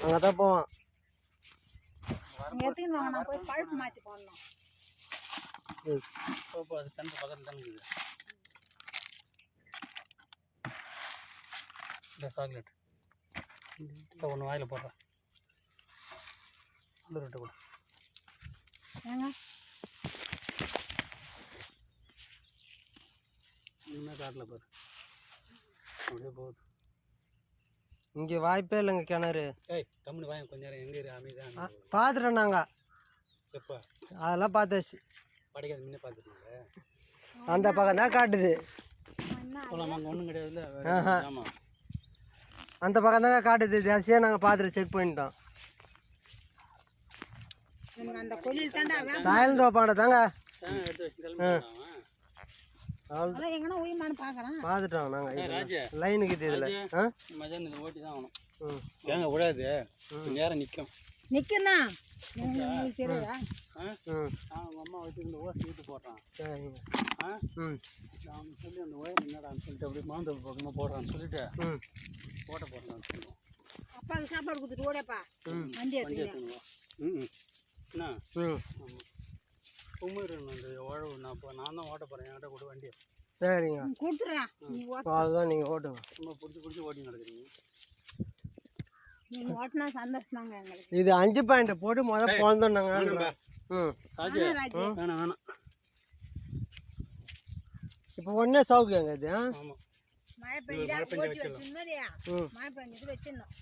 அங்கே தான் போவான். எடுத்துன்னு வாங்க, நான் போய் பழுப்பு மாற்றி போடணும். அது தண்ணி பக்கத்தில் தானே இருக்குது. இந்த சாக்லேட் ஒன்று வாயில் போடுறேன். அந்த ரெட்டு கூட ஏங்க இன்னும் காட்டில் பாரு அப்படியே போகுது. இங்கே வாய்ப்பே இல்லைங்க கிணறு. ஏய் கம்முனு வாங்க கொஞ்ச நேரம். எங்கே அமைதியாக பார்த்துட்டோம் நாங்கள். எப்போ அதெல்லாம் பார்த்தாச்சு. படிக்காது முன்னே பார்த்துட்டீங்க. அந்த பக்கம் தான் காட்டுது. போகலாமா? அங்கே ஒன்றும் கிடையாதுல்ல. ஆமாம் அந்த பக்கம் தாங்க காட்டுது. ஜாஸ்தியாக நாங்கள் பார்த்துட்டு செக் பண்ணிட்டோம். அந்த கொல்லில் தாண்டா தாயல் தோப்பாண்ட தாங்க எடுத்து வச்சு எங்கன்னா உயிமானு பார்க்குறேன். பார்த்துட்டோம் நாங்கள். லைனுக்கு இதில் மஜான் இதை ஓட்டி தான் ஆகணும். ஏங்க விடாது, நேரம் நிற்கும். நிற்குண்ணா தெரியுதா? அவங்க அம்மா வச்சுருந்து ஓசி வீட்டு போடுறான். சரிங்க. அவன் சொல்லி அந்த ஒயர் என்னடான்னு சொல்லிட்டு அப்படியே மாந்தோப்பு பக்கமாக போடுறான்னு சொல்லிட்டு போடுறான்னு சொல்லுவோம். அப்பாவுக்கு சாப்பாடு கொடுத்துட்டு ஓடப்பா வண்டி எடுத்துக்கணும். என்ன கும்பிடு அந்த உழவு நான் தான் ஓட்ட போகிறேன். என்கிட்ட கூட வண்டியை சரிங்க கொடுத்துட்றேன். அதுதான் நீங்கள் ஓட்டுங்க. சும்மா பிடிச்சி ஓட்டி நடக்கிறீங்க. நீங்கள் ஓட்டினா சந்தோஷம் தாங்க எங்களுக்கு. இது 5 பாயிண்ட் போட்டு முதல்ல பிறந்தோம் நாங்கள். வேணாம் இப்போ ஒன்றே சவுக்குங்க இது. ஆமாம் மழை பெஞ்சா ஓட்டி வச்சு மாதிரியா மழை பெஞ்சது வச்சிடணும்.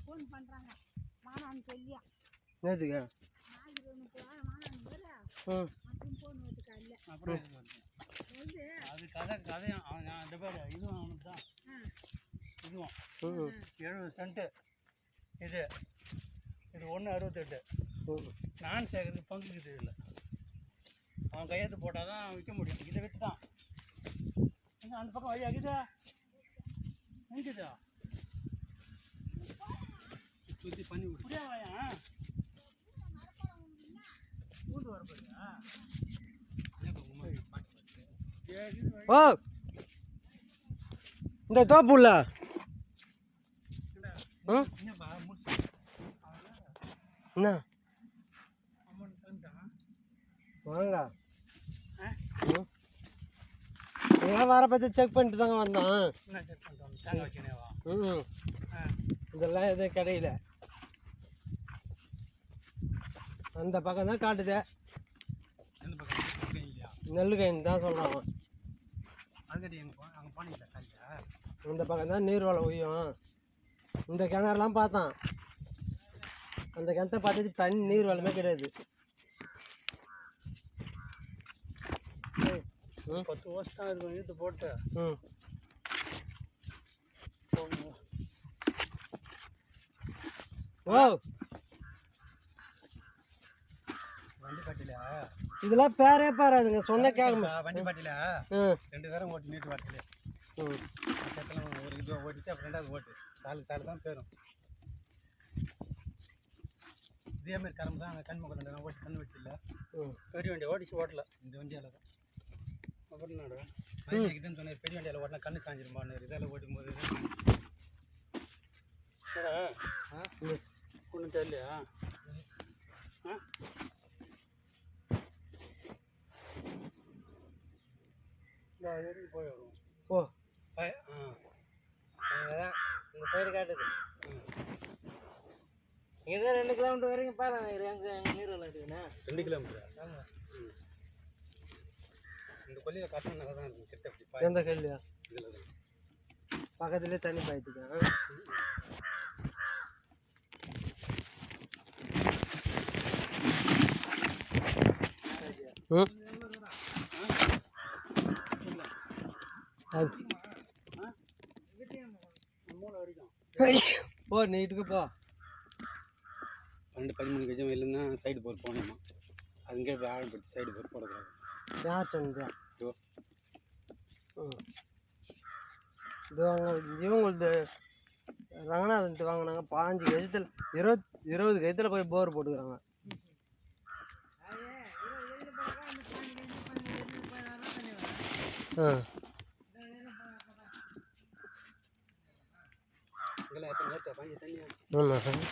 ஃபோன் பண்ணுறாங்க மானான்னு சொல்லியா நேற்றுங்க. அப்புறம் அது கதையும் இந்த பேர் இதுவும் அவனுக்கு தான். இதுவும் 70 சென்ட்டு. இது 168. நான் சேர்க்கறதுக்கு பங்குக்குது. இதில் அவன் கையெழுத்து போட்டால் தான் விற்க முடியும். இதை விற்று தான் அந்த பக்கம் வழி ஆகுதா நினைக்குதா சுற்றி பண்ணி விடுறியா? வாயா கூட்டு வர போறியா? ஓ இந்த தோப்புல என்ன வாங்க ஏன் வர பற்றி செக் பண்ணிட்டு தாங்க வந்தோம். என்ன செக் பண்ணிட்டு தேங்காய் வச்சுனேவா? இதெல்லாம் எதுவும் கிடையில. அந்த பக்கம் தான் காட்டுது. எந்த பக்கம் இல்லையா? நெல்லுக்காயின்னு தான் சொல்கிறான். அதுக்கடி அங்கே போனீங்களா காலையா? இந்த பக்கம் தான் நீர் வளம் உயும். இந்த கிணறுலாம் பார்த்தான். அந்த கிணத்தை பார்த்துட்டு தண்ணி நீர் வளமே கிடையாது. 10 வருஷம் தான் இருக்கும் இழுத்து போட்டு. ஓ வண்டி பாட்டில இதெல்லாம் பேரே பாராதுங்க. சொன்ன கேட்க வண்டி பாட்டில 2 தரம் ஓட்டி நீட்டு வரத்துல ஒரு இது ஓட்டிட்டு அப்புறம் 2வது ஓட்டு சாலு தான் பேரும். இதேமாதிரி கரம்பு தான் கண்முகம் ஓட்டி கண் வெட்டில பெரிய வண்டி ஓடிச்சு ஓட்டல. இந்த வண்டியால் தான் அப்புறம் என்னடா இதுன்னு சொன்னார். பெரிய வண்டியால் ஓட்டினா கண்ணு காஞ்சிருமான்னு இதால் ஓட்டும் போது ஒன்றும் தெரியலையா? போய் வருவோம். ஓ அங்கதான் இந்த சைடு காட்டுது. இங்கே 2 கிலோமீட்டர் வரைக்கும் பாருங்க. எங்கள் நீர் வளம் இருக்குதுண்ணா. 2 கிலோமீட்டர். ஆமாம். இந்த கொல்லியில் காட்டினா நல்லா தான் இருக்கும். கிட்ட அப்படி எந்த கல்லையா? இதில் தான் பக்கத்துலேயே தண்ணி பாய்த்துக்கேன். போ நீட்டுக்கு போ. 12-13 கஜம் இல்லைன்னா சைடு போர் போகணுமா? அதுங்கே ஆழப்படுத்தி சைடு போர் போடக்கூடாது. யார் சொன்னதா? இவங்களுக்கு ரங்கநாதன் வாங்கினாங்க 15 கஜத்தில் 20 கஜத்தில் போய் போர் போட்டுக்கிறாங்க. இதெல்லாம் எத்தனை நேரத்தை பாஞ்சு தண்ணியா ஆமாம்